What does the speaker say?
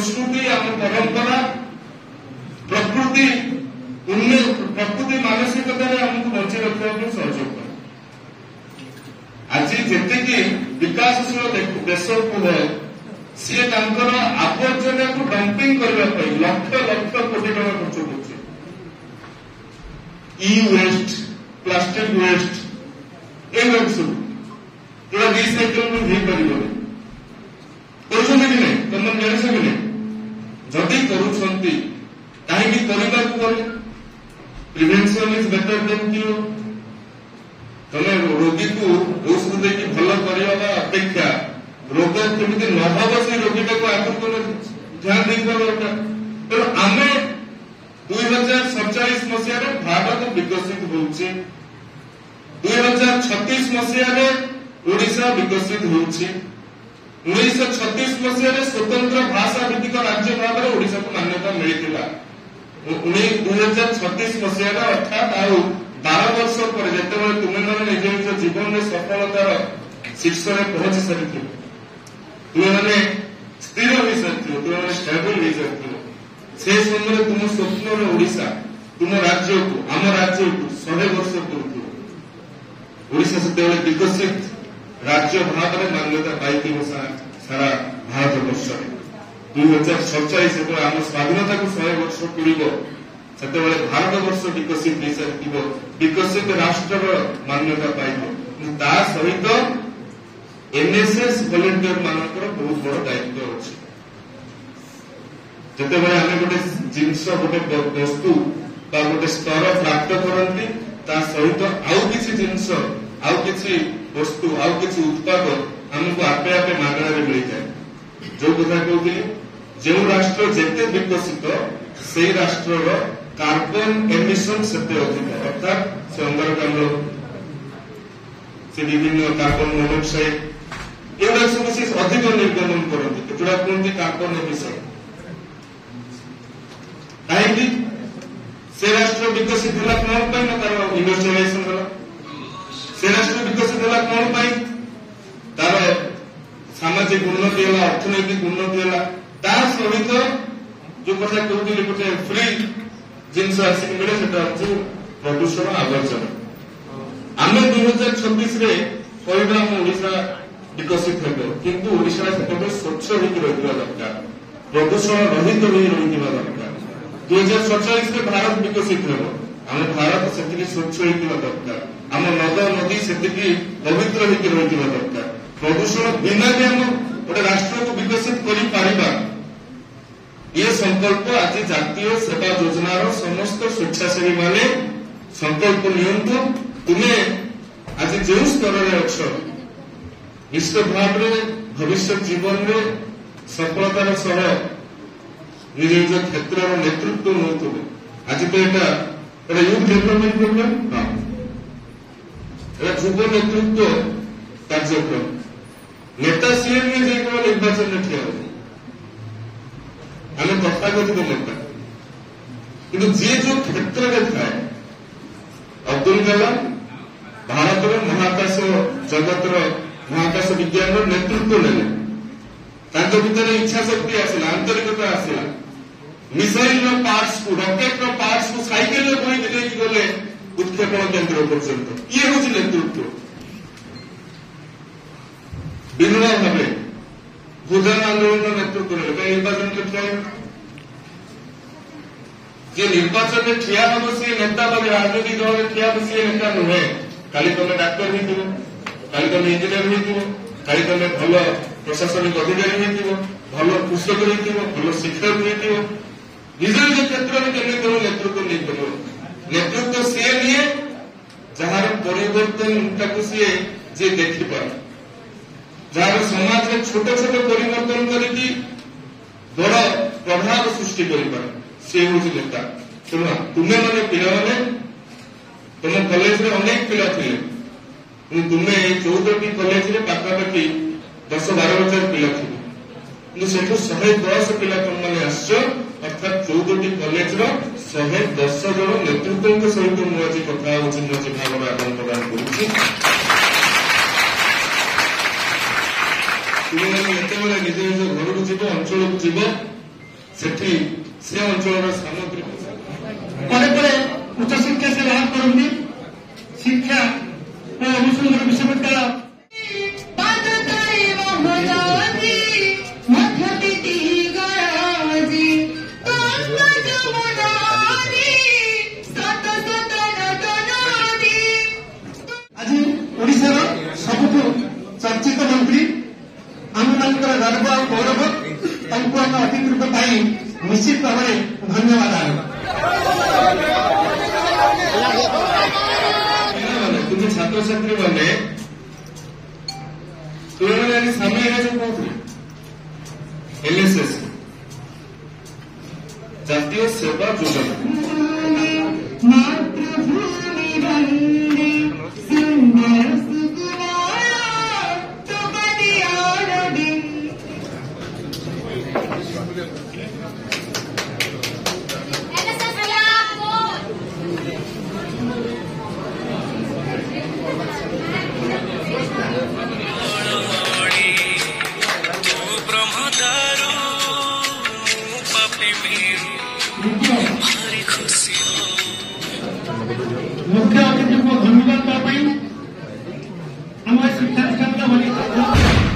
संस्कृति आम परंपरा प्रकृति प्रकृति मानसिकता आमको बची रखा सहयोग करे। आज जी विकासशील देश को है सी आवर्जना को डंपिंग करने लक्ष लक्ष कोटी टका खर्च कर वेस्ट प्लास्टिक वेस्ट ये सब जो रिसाइकल हो पार कि नहीं तुम जान कि नहीं जदि कहीं गले prevention is better than cure. तुम रोगी को औषध देकी भल करवा अपेक्षा रोग केमी न हम से रोगीटा को आगे तुम ध्यान देवा दरकार। तेणु आम 2047 मसीह भारत विकसित होउछि, 2036 मसीह ओडिशा विकसित होउछि, 1936 मसीह स्वतंत्र भाषा भित्तिक राज्य भाव में ओडिशा को मान्यता मिलता। 2036 मसीह अर्थात आउ 12 वर्ष पर जिते तुम्हें मैंने निज निज जीवन में सफलतार शीर्ष में पहुंची सारी तुम्हें स्थिर हो सारी तुम्हें स्टेबल हो सारी से समय तुम स्वप्न ओडिशा तुम राज्य को आम राज्य को 100 वर्ष पूर्व ओडिशा से विकसित राज्य भाव में मान्यता पाई सारा भारत वर्ष 2047 आम स्वाधीनता को 100 वर्ष पूर्व से भारत वर्ष विकसित हो सारी विकसित राष्ट्र मान्यता पाइब सहित एनएसएस वॉलंटियर मानकर बहुत बड़ दायित्व अच्छे। जिते आम गोटे जिनस गोटे वस्तु गोटे स्तर प्राप्त करती सहित आउ किसी जिनस आउ किसी वस्तु आउ किसी उत्पाद आमको आपे आपे मागणार मिल जाए। जो कथा कहती जो राष्ट्र जिते विकसित से राष्ट्र कार्बन एमिशन सेते अधिक अर्थात से अंगारकाम्ल से विभिन्न कार्बन मोनोक्साइड एवं सब से अधिक निर्गमन करते जोड़ा कहते कार्बन एमिशन। कहीं से राष्ट्र विकसित है कौन पाई ना तार इंडस्ट्रियलाइजेशन है से राष्ट्र विकसित है कौन पाई तार सामाजिक उन्नति है अर्थनैतिक उन्नति है सहित जो कथा कहते गोटे फ्री जिनस आसिक मिले से प्रदूषण आवर्जन। आम 2026 कहवा आम ओडिशा विकसित हो किंतु ओडिशा से स्वच्छ होकर दरकार प्रदूषण रहित हो दरकार। 2047 में भारत विकसित हो आम भारत से स्वच्छ होता दरकार आम नद नदी से पवित्र होकर दरकार। प्रदूषण बिना भी आम गोटे राष्ट्र को विकसित कर ये संकल्प आज जातीय सेवा योजनार समस्त स्वेच्छासेवी माने संकल्प नियंतु। तुम्हें आज जो स्तर में अच्छ निश्चित भाव में भविष्य जीवन में सफलतार सह निज निज क्षेत्र नेतृत्व नौ। आज तो यहाँ यूथ डेवलपमेंट प्रोग्राम हाँ युव नेतृत्व कार्यक्रम नेता सीएम में निर्वाचन में ठिया आम तथाकथित नेता किंतु जी जो क्षेत्र में थाए अब्दुल कलाम भारत महाकाश जगत महाकाश विज्ञान नेतृत्व ने भितर इच्छा शक्ति आसला आंतरिकता आसला मिसाइल पार्ट्स को रॉकेट पार्ट्स को साइकेल बोईक लेकिन गले उत्क्षेपण केन्द्र पर्यंत ये हूँ नेतृत्व। विनोद भावे भूदान आंदोलन नेतृत्व निर्वाचन जे निर्वाचन में ठिया हम सी नेता बने राजनीतिक दल में ठिया सी नेता नुहे। काली तुम डाक्तर हो काली तुम इंजीनियर हो काली तुम भल प्रशासनिक अधिकारी हो भल कृषक हो भल शिक्षक हो निज निज क्षेत्र में केमी तुम नेतृत्व नहीं कर नेतृत्व सी निए जार परिवर्तन सी जे देखिपार जार समाज में छोट छोट परिवर्तन करके बड़ प्रभाव सृष्टि कर सी हूँ नेता। तेणु तुम्हें मैंने पिला तुम कॉलेज में अनेक पिला थे तुम्हें 14टी कॉलेज में पाखापाखि 10-12 हजार पिला थे से 110 पिला तुम मैंने आस अर्थात 14टी कॉलेज 110 जन नेतृत्व सहित मुझे कथा मुझे भाव में आदान प्रदान करुच्ची। तुम्हें निज निज घर को जीव अंचल को जीव सेठी से अंचल सामग्री उच्च शिक्षा से लाभ करती शिक्षा और अनुसंधान विश्वविद्यालय आज ओडिशार सबुठु चर्चित मंत्री आम गर्व और गौरव अतिथि पाई निश्चित भाव में धन्यवाद କିନ୍ତୁ ଛାତ୍ରଛାତ୍ରୀ ମାନେ ତୁଳନାରେ ସାମିଲ ହେବେ କୋଉଠି ଏଲ୍ଏସ୍ଏସ୍ ଜାତୀୟ ସେବା ଯୋଜନା मुख्य अतिथि को धन्यवाद आम शिक्षा क्षेत्र